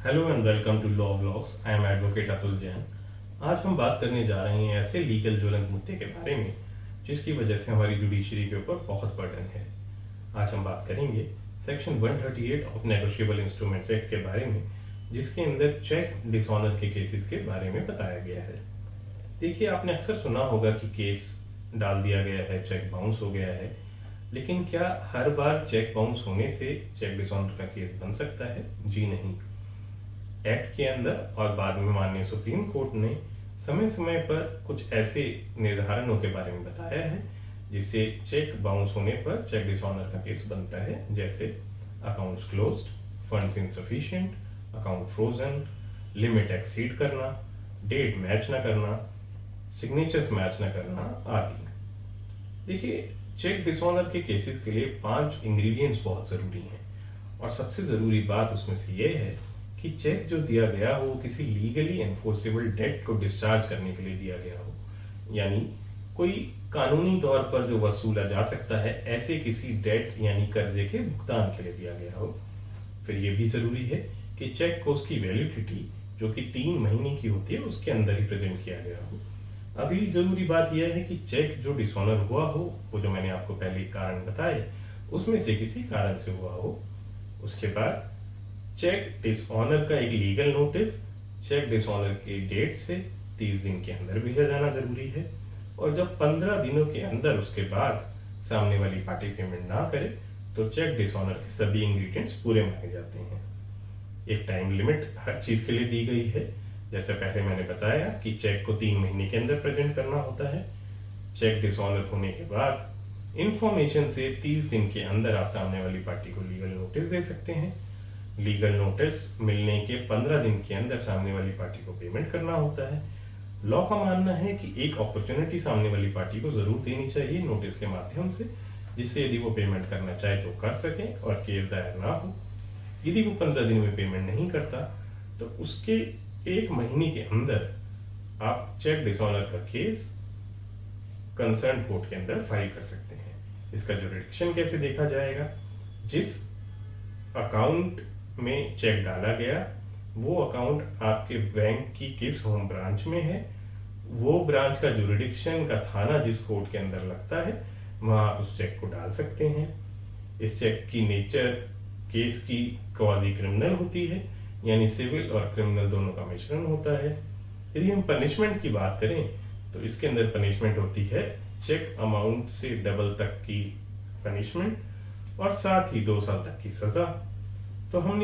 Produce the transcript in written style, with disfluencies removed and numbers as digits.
Hello and welcome to law vlogs. I am advocate Atul Jain. आज हम बात करने जा रहे हैं ऐसे लीगल ज्वलंत मुद्दे के बारे में जिसकी वजह से हमारी जुडिशरी के ऊपर बहुत बर्डन है। आज हम बात करेंगे section 138 of negotiable instruments act के बारे में, जिसके अंदर चेक डिसऑनर के केसेस के बारे में बताया गया है। देखिए, आपने अक्सर सुना होगा कि केस डाल दिया गया है, चेक बाउंस हो गया है, लेकिन क्या हर बार चेक बाउंस होने से चेक डिसऑनर का केस बन सकता है? जी नहीं। एक्ट के अंदर और बाद में माननीय सुप्रीम कोर्ट ने समय समय पर कुछ ऐसे निर्धारणों के बारे में बताया है जिससे चेक बाउंस होने पर चेक डिसऑनर का केस बनता है, जैसे accounts closed, funds insufficient, account frozen, limit exceed करना, डेट मैच ना करना, सिग्नेचर्स मैच ना करना आदि। देखिए, चेक डिसऑनर के केसेस के लिए 5 इंग्रेडिएंट्स बहुत जरूरी हैं और सबसे जरूरी बात उसमें से यह है कि चेक जो दिया गया हो किसी लीगली एनफोर्सेबल डेट को डिस्चार्ज करने के लिए दिया गया हो, यानी कोई कानूनी तौर पर जो वसूला जा सकता है ऐसे किसी डेट यानी कर्जे के भुगतान के लिए दिया गया हो। फिर यह भी जरूरी है कि चेक को उसकी वैलिडिटी जो कि 3 महीने की होती है उसके अंदर ही प्रेजेंट किया गया हो। अगली जरूरी बात यह है कि चेक जो डिसऑनर हुआ हो, वो जो मैंने आपको पहले कारण बताए, उसमें से किसी कारण से हुआ हो। उसके बाद चेक डिसऑनर का एक लीगल नोटिस चेक डिसऑनर के डेट से 30 दिन के अंदर भेजा जाना जरूरी है, और जब 15 दिनों के अंदर उसके बाद सामने वाली पार्टी पेमेंट ना करे तो चेक डिसऑनर के सभी इंग्रेडिएंट्स पूरे माने जाते हैं। एक टाइम लिमिट हर चीज के लिए दी गई है। जैसे पहले मैंने बताया कि चेक को 3 महीने के अंदर प्रेजेंट करना होता है। चेक डिसऑनर होने के बाद इंफॉर्मेशन से 30 दिन के अंदर आप सामने वाली पार्टी को लीगल नोटिस दे सकते हैं। लीगल नोटिस मिलने के 15 दिन के अंदर सामने वाली पार्टी को पेमेंट करना होता है। लॉ का मानना है कि एक अपॉर्चुनिटी सामने वाली पार्टी को जरूर देनी चाहिए नोटिस के माध्यम से, जिससे यदि वो पेमेंट करना चाहे तो कर सके और केस दायर ना हो। यदि वो 15 दिन में पेमेंट नहीं करता तो उसके 1 महीने के अंदर आप चेक डिसऑनर का केस कंसर्न कोर्ट के अंदर फाइल कर सकते हैं। इसका जुरिडिक्शन कैसे देखा जाएगा? जिस अकाउंट में चेक डाला गया वो अकाउंट आपके बैंक की किस होम ब्रांच में है, वो ब्रांच का जुरिडिक्शन का थाना जिस कोर्ट के अंदर लगता है वहां आप उस चेक को डाल सकते हैं। इस चेक की नेचर केस की क्वाजी क्रिमिनल होती है, यानी सिविल और क्रिमिनल दोनों का मिश्रण होता है। यदि हम पनिशमेंट की बात करें तो इसके अंदर पनिशमेंट होती है चेक अमाउंट से डबल तक की पनिशमेंट और साथ ही 2 साल तक की सजा। तो हमने